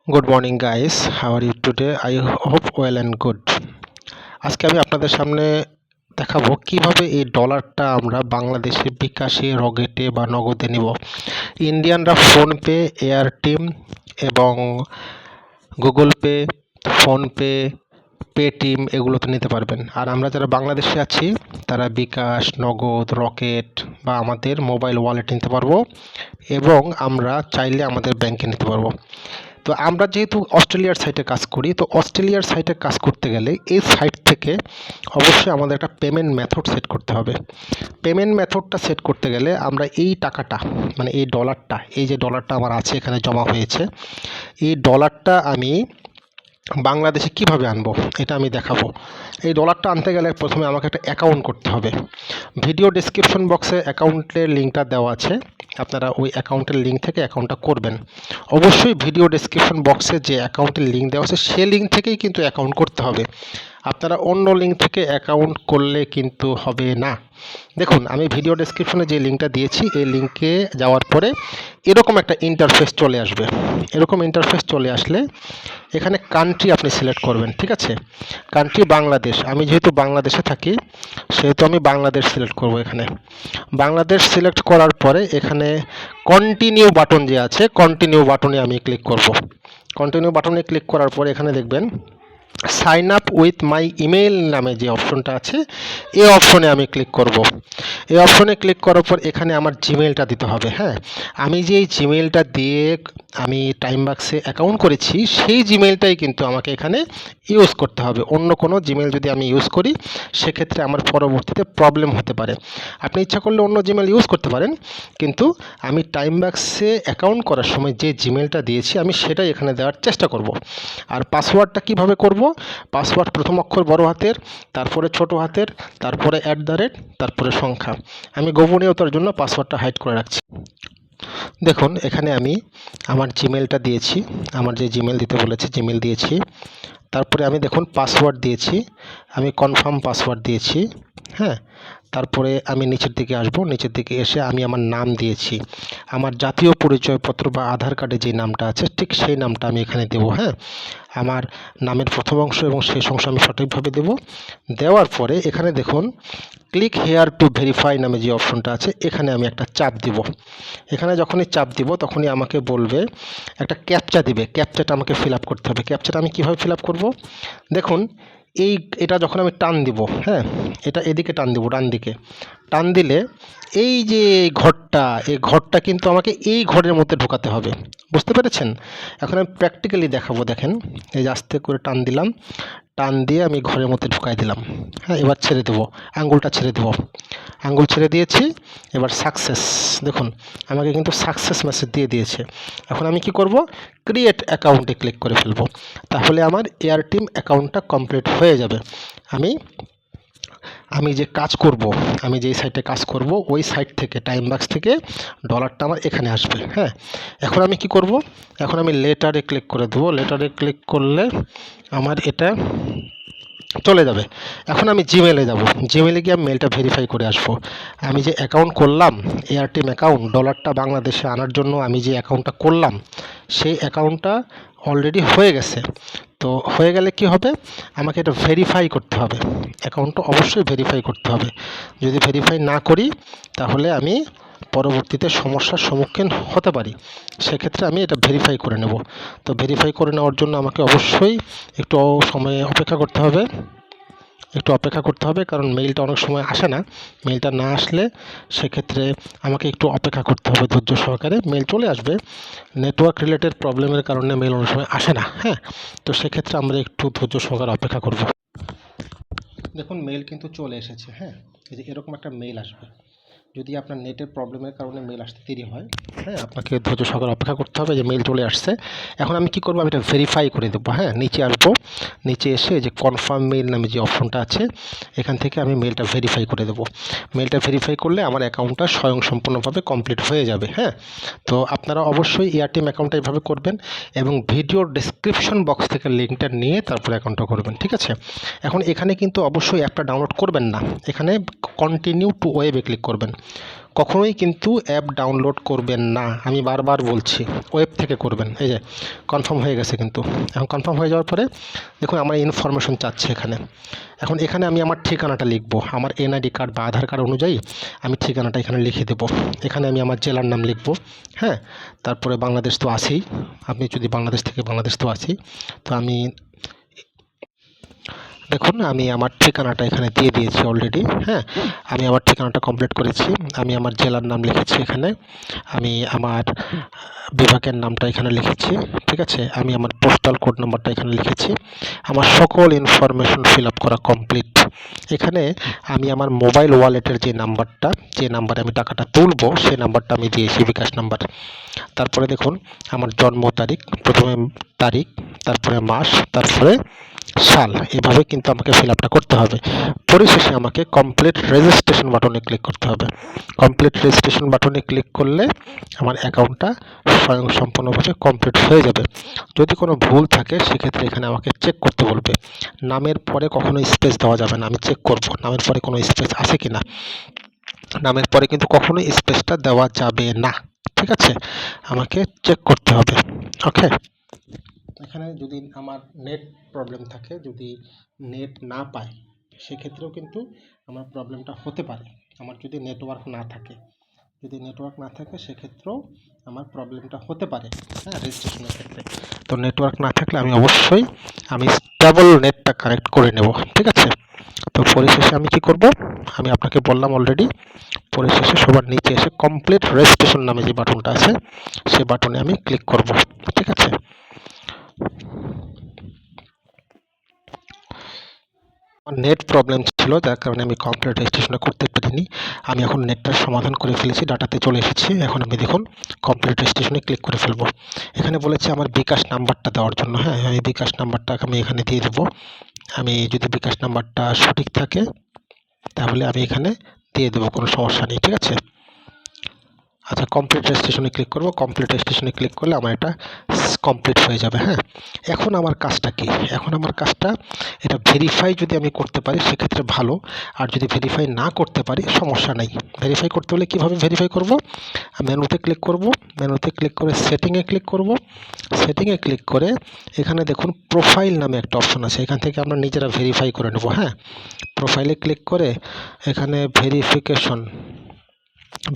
Good morning guys, how are you today? I hope well and good. আজকে আমি আপনাদের সামনে দেখাবো কিভাবে এই ডলারটা আমরা বাংলাদেশে বিকাশে, রকেটে বা নগদে নিব। ইন্ডিয়ানরা ফোনপে, এয়ারটেল এবং গুগল পে, ফোনপে, পেটিএম এগুলোতে নিতে পারবেন। আর আমরা যারা বাংলাদেশে আছি তারা বিকাশ, নগদ, রকেট বা আমাদের মোবাইল ওয়ালেট নিতে পারবো এবং আমরা চাইলে আমাদের ব্যাংকে নিতে পারবো। তো আমরা যেহেতু অস্ট্রেলিয়ার সাইটে কাজ করি, তো অস্ট্রেলিয়ার সাইটে কাজ করতে গেলে এই সাইট থেকে অবশ্যই আমাদের একটা পেমেন্ট মেথড সেট করতে হবে। পেমেন্ট মেথডটা সেট করতে গেলে আমরা এই টাকাটা, মানে এই ডলারটা, এই যে ডলারটা আমার আছে এখানে জমা হয়েছে, এই ডলারটা আমি বাংলাদেশে কিভাবে আনবো এটা আমি দেখাবো। এই ডলারটা আনতে গেলে প্রথমে আমাকে একটা অ্যাকাউন্ট করতে হবে। ভিডিও ডেসক্রিপশন বক্সে অ্যাকাউন্টের লিঙ্কটা দেওয়া আছে, আপনারা ওই অ্যাকাউন্টের লিঙ্ক থেকে অ্যাকাউন্টটা করবেন। অবশ্যই ভিডিও ডেসক্রিপশন বক্সে যে অ্যাকাউন্টের লিঙ্ক দেওয়া আছে সে লিঙ্ক থেকেই কিন্তু অ্যাকাউন্ট করতে হবে। আপনারা অন্য লিঙ্ক থেকে অ্যাকাউন্ট করলে কিন্তু হবে না। দেখুন, আমি ভিডিও ডেসক্রিপশনে যে লিঙ্কটা দিয়েছি এই লিঙ্কে যাওয়ার পরে এরকম একটা ইন্টারফেস চলে আসবে। এরকম ইন্টারফেস চলে আসলে এখানে কান্ট্রি আপনি সিলেক্ট করবেন, ঠিক আছে? কান্ট্রি বাংলাদেশ, আমি যেহেতু বাংলাদেশে থাকি সেহেতু আমি বাংলাদেশ সিলেক্ট করব। এখানে বাংলাদেশ সিলেক্ট করার পরে এখানে কন্টিনিউ বাটন যে আছে, কন্টিনিউ বাটনে আমি ক্লিক করব। কন্টিনিউ বাটনে ক্লিক করার পরে এখানে দেখবেন sign up with my email নামে যে অপশনটা আছে এই অপশনে আমি ক্লিক করব। এই অপশনে ক্লিক করার পর এখানে আমার জিমেলটা দিতে হবে। হ্যাঁ, আমি যে এই জিমেলটা দিয়ে আমি টাইমবাক্সে অ্যাকাউন্ট করেছি সেই জিমেলটাই কিন্তু আমাকে এখানে ইউজ করতে হবে। অন্য কোনো জিমেল যদি আমি ইউজ করি সেক্ষেত্রে আমার পরবর্তীতে প্রবলেম হতে পারে। আপনি ইচ্ছা করলে অন্য জিমেল ইউজ করতে পারেন, কিন্তু আমি টাইমবাক্সে অ্যাকাউন্ট করার সময় যে জিমেলটা দিয়েছি আমি সেটাই এখানে দেওয়ার চেষ্টা করব। আর পাসওয়ার্ডটা কিভাবে করব? পাসওয়ার্ড প্রথম অক্ষর বড় হাতের, তারপরে ছোট হাতের, তারপরে @ তারপরে সংখ্যা। আমি গোপনীয়তার জন্য পাসওয়ার্ডটা হাইড করে রাখছি। দেখুন, এখানে আমি আমার জিমেলটা দিয়েছি, আমার যে জিমেল দিতে বলেছে জিমেল দিয়েছি। তারপরে আমি দেখুন পাসওয়ার্ড দিয়েছি, আমি কনফার্ম পাসওয়ার্ড দিয়েছি। হ্যাঁ, তারপরে আমি নিচের দিকে আসব, নিচের দিকে এসে আমি আমার নাম দিয়েছি, আমার জাতীয় পরিচয়পত্র বা আধার কার্ডে যে নামটা আছে ঠিক সেই নামটা আমি এখানে দেবো। হ্যাঁ, আমার নামের প্রথম অংশ এবং শেষ অংশ আমি সঠিকভাবে দেব। দেওয়ার পরে এখানে দেখুন ক্লিক হেয়ার টু ভেরিফাই নামে যে অপশনটা আছে এখানে আমি একটা চাপ দিব। এখানে যখনই চাপ দিব তখনই আমাকে বলবে, একটা ক্যাপচা দিবে, ক্যাপচাটা আমাকে ফিল আপ করতে হবে। ক্যাপচাটা আমি কীভাবে ফিল আপ করবো? দেখুন, এটা যখন আমি টান দিব, হ্যাঁ, এটা এদিকে টান দিব, ডান দিকে টান দিলে এই যে ঘরটা, এই ঘরটা কিন্তু আমাকে এই ঘরের মধ্যে ঢোকাতে হবে। বুঝতে পেরেছেন? এখন আমি প্র্যাকটিক্যালি দেখাবো। দেখেন, এই যে আস্তে করে টান দিলাম, টান দিয়ে আমি ঘরের মধ্যে ঢুকাই দিলাম। হ্যাঁ, এবার ছেড়ে দেবো, আঙ্গুলটা ছেড়ে দেবো, আঙ্গুল ছেড়ে দিয়েছি। এবার সাকসেস, দেখুন আমাকে কিন্তু সাকসেস মেসেজ দিয়ে দিয়েছে। এখন আমি কি করব? ক্রিয়েট অ্যাকাউন্টে ক্লিক করে ফেলবো, তাহলে আমার এয়ারটেল অ্যাকাউন্টটা কমপ্লিট হয়ে যাবে। আমি যে কাজ করব, আমি যেই সাইটে কাজ করব ওই সাইট থেকে, টাইমবাক্স থেকে ডলারটা আমার এখানে আসবে। হ্যাঁ, এখন আমি কি করব? এখন আমি লেটারে ক্লিক করে দেবো। লেটারে ক্লিক করলে আমার এটা চলে যাবে। এখন আমি জিমেলে যাব, জিমেলে গিয়ে আমি মেলটা ভেরিফাই করে আসবো। আমি যে অ্যাকাউন্ট করলাম, এয়ারটেল অ্যাকাউন্ট, ডলারটা বাংলাদেশে আনার জন্য আমি যে অ্যাকাউন্টটা করলাম সেই অ্যাকাউন্টটা অলরেডি হয়ে গেছে। তো হয়ে গেলে কি হবে? আমাকে এটা ভেরিফাই করতে হবে, অ্যাকাউন্টটা অবশ্যই ভেরিফাই করতে হবে। যদি ভেরিফাই না করি তাহলে আমি পরবর্তীতে সমস্যার সম্মুখীন হতে পারি। সেক্ষেত্রে আমি এটা ভেরিফাই করে নেব। তো ভেরিফাই করে নেওয়ার জন্য আমাকে অবশ্যই একটু সময় অপেক্ষা করতে হবে, কারণ মেইলটা অনেক সময় আসে না। মেইলটা না আসলে সেক্ষেত্রে আমাকে একটু অপেক্ষা করতে হবে ধৈর্য সহকারে। মেইল চলে আসবে, নেটওয়ার্ক রিলেটেড প্রবলেমের কারণে মেইল অনেক সময় আসে না। হ্যাঁ, তো সেক্ষেত্রে আমরা একটু ধৈর্য সহকারে অপেক্ষা করব। দেখুন, মেইল কিন্তু চলে এসেছে। হ্যাঁ, এই যে এরকম একটা মেইল আসবে। যদি আপনার নেটের প্রবলেমের কারণে মেইল আসতে দেরি হয়, হ্যাঁ, আপনাকে ধৈর্য সহকারে অপেক্ষা করতে হবে। যে মেইল চলে আসছে, এখন আমি কি করব? আমি এটা ভেরিফাই করে দেবো। হ্যাঁ, নিচে আসবো, নিচে এসে যে কনফার্ম মেইল নামে যে অপশনটা আছে এখান থেকে আমি মেইলটা ভেরিফাই করে দেবো। মেইলটা ভেরিফাই করলে আমার অ্যাকাউন্টটা স্বয়ংসম্পূর্ণভাবে কমপ্লিট হয়ে যাবে। হ্যাঁ, তো আপনারা অবশ্যই এয়ারটেল অ্যাকাউন্টটা এইভাবে করবেন এবং ভিডিওর ডেসক্রিপশন বক্স থেকে লিঙ্কটা নিয়ে তারপর অ্যাকাউন্টটা করবেন, ঠিক আছে? এখন এখানে কিন্তু অবশ্যই অ্যাপটা ডাউনলোড করবেন না, এখানে কন্টিনিউ টু ওয়েবে ক্লিক করবেন। কখনোই কিন্তু অ্যাপ ডাউনলোড করবেন না, আমি বারবার বলছি, ওয়েব থেকে করবেন। এই যে কনফার্ম হয়ে গেছে, কিন্তু এখন কনফার্ম হয়ে যাওয়ার পরে দেখুন আমার ইনফরমেশন চাচ্ছে এখানে। এখন এখানে আমি আমার ঠিকানাটা লিখবো, আমার এনআইডি কার্ড বা আধার কার্ড অনুযায়ী আমি ঠিকানাটা এখানে লিখে দেবো। এখানে আমি আমার জেলার নাম লিখবো, হ্যাঁ। তারপরে বাংলাদেশ তো আছেই, আপনি যদি বাংলাদেশ থেকে, বাংলাদেশ তো আছেই, তো আমি দেখুন আমি আমার ঠিকানাটা এখানে দিয়ে দিয়েছি অলরেডি, হ্যাঁ। আমি আমার ঠিকানাটা কমপ্লিট করেছি, আমি আমার জেলার নাম লিখেছি এখানে, আমি আমার বিভাগের নামটা এখানে লিখেছি, ঠিক আছে। আমি আমার পোস্টাল কোড নাম্বারটা এখানে লিখেছি, আমার সকল ইনফরমেশন ফিল আপ করা কমপ্লিট। এখানে আমি আমার মোবাইল ওয়ালেটের যে নাম্বারটা, যে নাম্বারে আমি টাকাটা তুলবো, সেই নাম্বারটা আমি দিয়েছি, বিকাশ নাম্বার। তারপরে দেখুন আমার জন্ম তারিখ, প্রথমে তারিখ, তারপরে মাস, তারপরে সাল, এভাবে কিন্তু আমাকে ফিল আপটা করতে হবে। পরিশেষে আমাকে কমপ্লিট রেজিস্ট্রেশন বাটনে ক্লিক করতে হবে। কমপ্লিট রেজিস্ট্রেশন বাটনে ক্লিক করলে আমার অ্যাকাউন্টটা স্বয়ংসম্পূর্ণভাবে কমপ্লিট হয়ে যাবে। যদি কোনো ভুল থাকে সেক্ষেত্রে এখানে আমাকে চেক করতে বলবে। নামের পরে কখনো স্পেস দেওয়া যাবে না, আমি চেক করব নামের পরে কোনো স্পেস আছে কি না। নামের পরে কিন্তু কখনোই স্পেসটা দেওয়া যাবে না, ঠিক আছে, আমাকে চেক করতে হবে। ওকে, এখানে যদি আমার নেট প্রবলেম থাকে, যদি নেট না পায়, সেক্ষেত্রেও কিন্তু আমার প্রবলেমটা হতে পারে। আমার যদি নেটওয়ার্ক না থাকে, যদি নেটওয়ার্ক না থাকে সেক্ষেত্রেও আমার প্রবলেমটা হতে পারে, হ্যাঁ, রেজিস্ট্রেশনের ক্ষেত্রে। তো নেটওয়ার্ক না থাকলে আমি অবশ্যই স্টেবল নেটটা কানেক্ট করে নেব, ঠিক আছে। তো পরিশেষে আমি কি করব, আমি আপনাকে বললাম অলরেডি, পরিশেষে সবার নিচে এসে কমপ্লিট রেজিস্ট্রেশন নামে যে বাটনটা আছে, সে বাটনে আমি ক্লিক করব, ঠিক আছে। আমার নেট প্রবলেম ছিল, যার কারণে আমি কমপ্লিট রেজিস্ট্রেশনটা করতে পারিনি। আমি এখন নেটটার সমাধান করে ফেলেছি, ডাটাতে চলে এসেছি। এখন আমি দেখুন কমপ্লিট রেজিস্ট্রেশনে ক্লিক করে ফেলবো। এখানে বলেছে আমার বিকাশ নাম্বারটা দেওয়ার জন্য, হ্যাঁ, আমি বিকাশ নাম্বারটা আমি এখানে দিয়ে দেবো। আমি যদি বিকাশ নাম্বারটা সঠিক থাকে তাহলে আমি এখানে দিয়ে দেবো, কোনো সমস্যা নেই, ঠিক আছে। আচ্ছা, কমপ্লিট রেজিস্ট্রেশনে ক্লিক করব। কমপ্লিট রেজিস্ট্রেশনে ক্লিক করলে আমার এটা কমপ্লিট হয়ে যাবে, হ্যাঁ। এখন আমার কাজটা কি, এখন আমার কাজটা এটা ভেরিফাই যদি আমি করতে পারি সেক্ষেত্রে ভালো, আর যদি ভেরিফাই না করতে পারি সমস্যা নেই। ভেরিফাই করতে হলে কীভাবে ভেরিফাই করব, মেনুতে ক্লিক করব, মেনুতে ক্লিক করে সেটিংয়ে ক্লিক করব। সেটিংয়ে ক্লিক করে এখানে দেখুন প্রোফাইল নামে একটা অপশন আছে, এখান থেকে আমরা নিজেরা ভেরিফাই করে নেব, হ্যাঁ। প্রোফাইলে ক্লিক করে এখানে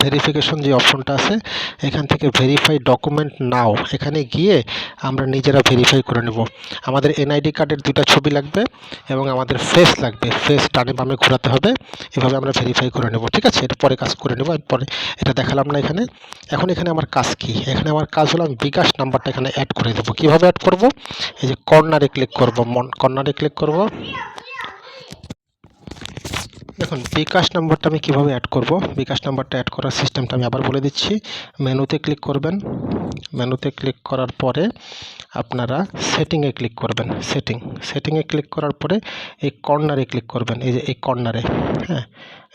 ভেরিফিকেশন যে অপশনটা আছে, এখান থেকে ভেরিফাই ডকুমেন্ট নাও, এখানে গিয়ে আমরা নিজেরা ভেরিফাই করে নেব। আমাদের এনআইডি কার্ডের 2টা ছবি লাগবে এবং আমাদের ফেস লাগবে, ফেস ডানে বামে ঘোরাতে হবে, এভাবে আমরা ভেরিফাই করে নেব, ঠিক আছে। এটা পরে কাজ করে নেব, পরে এটা দেখালাম না এখানে। এখন এখানে আমার কাজ কি, এখানে আমার কাজ হলো আমি বিকাশ নাম্বারটা এখানে অ্যাড করে দেবো। কীভাবে অ্যাড করব, এই যে কর্নারে ক্লিক করব, কর্নারে ক্লিক করব। দেখুন বিকাশ নাম্বারটা আমি কীভাবে অ্যাড করব, বিকাশ নাম্বারটা অ্যাড করার সিস্টেমটা আমি আবার বলে দিচ্ছি। মেনুতে ক্লিক করবেন, মেনুতে ক্লিক করার পরে আপনারা সেটিংয়ে ক্লিক করবেন, সেটিংয়ে ক্লিক করার পরে এই কর্নারে ক্লিক করবেন, এই যে এই কর্নারে, হ্যাঁ,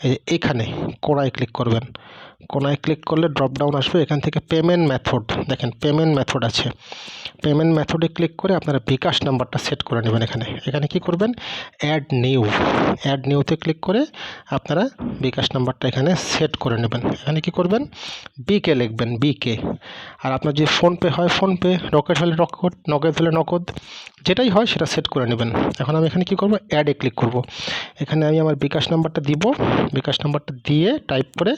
এই যে এইখানে কোণায় ক্লিক করবেন। কোণায় ক্লিক করলে ড্রপ ডাউন আসবে, এখান থেকে পেমেন্ট মেথড, দেখেন পেমেন্ট মেথড আছে। পেমেন্ট মেথডে ক্লিক করে আপনারা বিকাশ নাম্বারটা সেট করে নেবেন। এখানে এখানে কি করবেন, অ্যাড নিউতে ক্লিক করে আপনারা বিকাশ নাম্বারটা এখানে সেট করে নেবেন। এখানে কি করবেন, বিকে লিখবেন, বিকে। আর আপনার যে ফোনপে হয় ফোনপে, রকেট হলে রকেট, নগদ হলে নগদ, যেটাই হয় সেটা সেট করে নেবেন। এখন আমি এখানে কি করব, অ্যাডে ক্লিক করব। এখানে আমি আমার বিকাশ নাম্বারটা দিব, বিকাশ নাম্বারটা দিয়ে টাইপ করে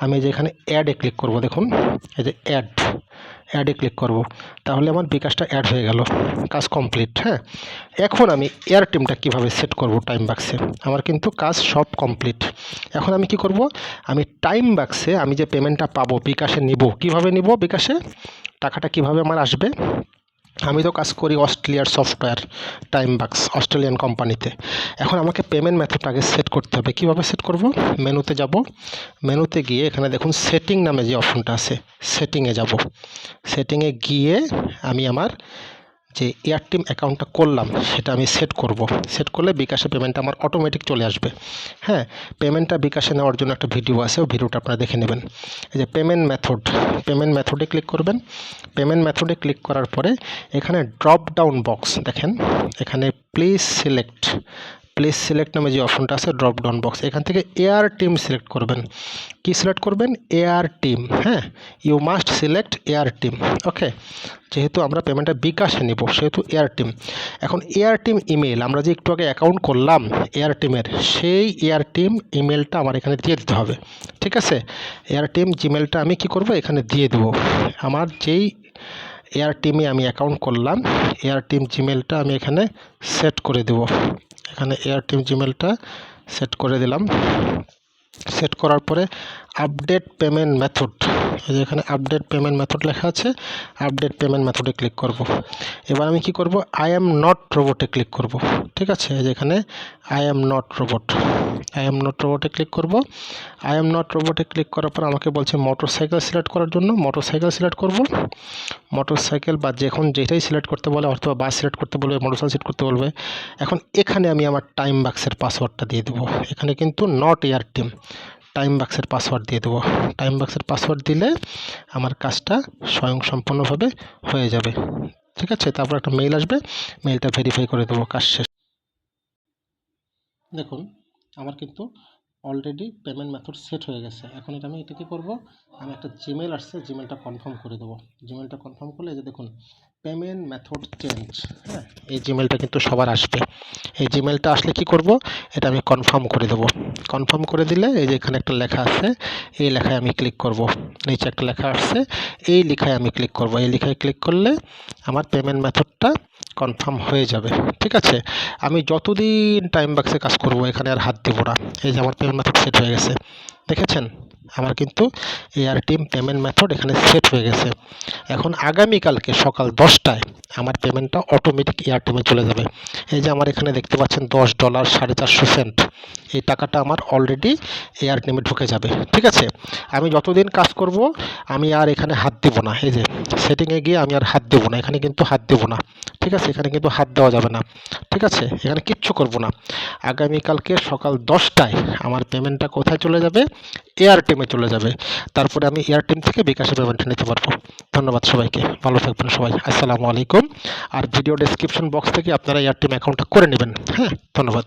আমি যে এখানে অ্যাডে ক্লিক করব। দেখুন এই যে অ্যাডে ক্লিক করব, তাহলে আমার বিকাশটা অ্যাড হয়ে গেল, কাজ কমপ্লিট, হ্যাঁ। এখন আমি এয়ারটেমটা কিভাবে সেট করব টাইম বাক্সে, আমার কিন্তু কাজ সব কমপ্লিট। এখন আমি কি করব, আমি টাইম বাক্সে আমি যে পেমেন্টটা পাবো বিকাশে নিব, কিভাবে নিব, বিকাশে টাকাটা কিভাবে আমার আসবে। আমি তো কাজ করি অস্ট্রেলিয়ার সফটওয়্যার টাইম বাক্স, অস্ট্রেলিয়ান কোম্পানিতে। এখন আমাকে পেমেন্ট মেথডটা আগে সেট করতে হবে। কীভাবে সেট করব, মেনুতে যাব, মেনুতে গিয়ে এখানে দেখুন সেটিং নামে যে অপশনটা আছে, সেটিংয়ে যাব। সেটিংয়ে গিয়ে আমি আমার যে এয়ারটেল অ্যাকাউন্টটা করলাম সেটা আমি সেট করব। সেট করলে বিকাশে পেমেন্টটা আমার অটোমেটিক চলে আসবে, হ্যাঁ। পেমেন্টটা বিকাশে নেওয়ার জন্য একটা ভিডিও আছে, ওই ভিডিওটা আপনারা দেখে নেবেন। এই যে পেমেন্ট মেথডে ক্লিক করবেন। পেমেন্ট মেথডে ক্লিক করার পরে এখানে ড্রপ ডাউন বক্স দেখেন, এখানে প্লিজ প্লিজ সিলেক্ট নামে যে অপশনটা আছে ড্রপ ডাউন বক্স, এখান থেকে এয়ার টিম সিলেক্ট করবেন। কি সিলেক্ট করবেন? Air team. হ্যাঁ, you must select air team. Okay, যেহেতু আমরা পেমেন্টটা বিকাশে নিব সেহেতু এয়ার টিম। এখন এয়ার টিম ইমেল, আমরা যে একটু আগে অ্যাকাউন্ট করলাম এয়ার টিমের, সেই এয়ার টিম ইমেলটা আমার এখানে দিয়ে দিতে হবে। ঠিক আছে, এয়ার টিম জিমেলটা আমি কি করব? এখানে দিয়ে দেবো। আমার যেই এয়ার টিমে আমি অ্যাকাউন্ট করলাম এয়ার টিম জিমেলটা আমি এখানে সেট করে দেব। এখানে এয়ার টিম জিমেলটা সেট করে দিলাম। সেট করার পরে আপডেট পেমেন্ট মেথড, এই যে এখানে আপডেট পেমেন্ট মেথড লেখা আছে, আপডেট পেমেন্ট মেথডে ক্লিক করব। এবার আমি কি করব? আই এম নট রোবটে ক্লিক করব। ঠিক আছে, এই যে এখানে I am not robot, I am not রোবটে ক্লিক করব। আই এম নট রোবটে ক্লিক করার পর আমাকে বলছে মোটরসাইকেল সিলেক্ট করার জন্য, মোটরসাইকেল সিলেক্ট করব। মোটরসাইকেল বা যেটাই সিলেক্ট করতে বলে, অথবা বাস সিলেক্ট করতে বলবে, মোটরসাইকেল সিলেক্ট করতে বলবে। এখন এখানে আমি আমার টাইম বাক্সের পাসওয়ার্ডটা দিয়ে দেবো। এখানে কিন্তু নট এয়ার টিম, টাইম বাক্সের পাসওয়ার্ড দিয়ে দেবো। টাইম বাক্সের পাসওয়ার্ড দিলে আমার কাজটা স্বয়ংসম্পূর্ণভাবে হয়ে যাবে। ঠিক আছে, তারপর একটা মেইল আসবে, মেইলটা ভেরিফাই করে দেবো, কাজ শেষ। দেখুন আমার কিন্তু অলরেডি পেমেন্ট মেথড সেট হয়ে গেছে। এখন আমি এটা কী করবো? আমি একটা জিমেল আসছে, জিমেলটা কনফার্ম করে দেবো। জিমেলটা কনফার্ম করলে, এই যে দেখুন পেমেন্ট মেথড চেঞ্জ, হ্যাঁ, এই জিমেলটা কিন্তু সবার আসবে। এই জিমেলটা আসলে কি করব? এটা আমি কনফার্ম করে দেবো। কনফার্ম করে দিলে এই যে এখানে একটা লেখা আছে, এই লেখায় আমি ক্লিক করব। নিচে একটা লেখা আসছে, এই লেখায় আমি ক্লিক করব। এই লেখায় ক্লিক করলে আমার পেমেন্ট মেথডটা কনফার্ম হয়ে যাবে। ঠিক আছে, আমি যতদিন টাইম বাক্সে কাজ করব এখানে আর হাত দেবো না। এই যে আমার পেমেন্ট মেথড সেট হয়ে গেছে, দেখেছেন? আমার কিন্তু এয়ার টিম পেমেন্ট মেথড এখানে সেট হয়ে গেছে। এখন আগামীকালকে সকাল 10টায় আমার পেমেন্টটা অটোমেটিক এয়ার টিমে চলে যাবে। এই যে আমার এখানে দেখতে পাচ্ছেন $10 450 এই টাকাটা আমার অলরেডি এয়ার টিমে ঢুকে যাবে। ঠিক আছে, আমি যতদিন কাজ করব আমি আর এখানে হাত দেব না। এই যে সেটিংয়ে গিয়ে আমি আর হাত দেব না, এখানে কিন্তু হাত দেব না। ঠিক আছে, এখানে কিন্তু হাত দেওয়া যাবে না। ঠিক আছে, এখানে কিচ্ছু করব না। আগামীকালকে সকাল 10টায় আমার পেমেন্টটা কোথায় চলে যাবে? এয়ার টিমে চলে যাবে। তারপরে আমি এয়ার টিম থেকে বিকাশে পেমেন্ট নিতে পারবো। ধন্যবাদ সবাইকে, ভালো থাকবেন সবাই, আসসালামু আলাইকুম। আর ভিডিও ডেসক্রিপশন বক্স থেকে আপনারা এয়ার টিম অ্যাকাউন্টটা করে নেবেন। হ্যাঁ, ধন্যবাদ।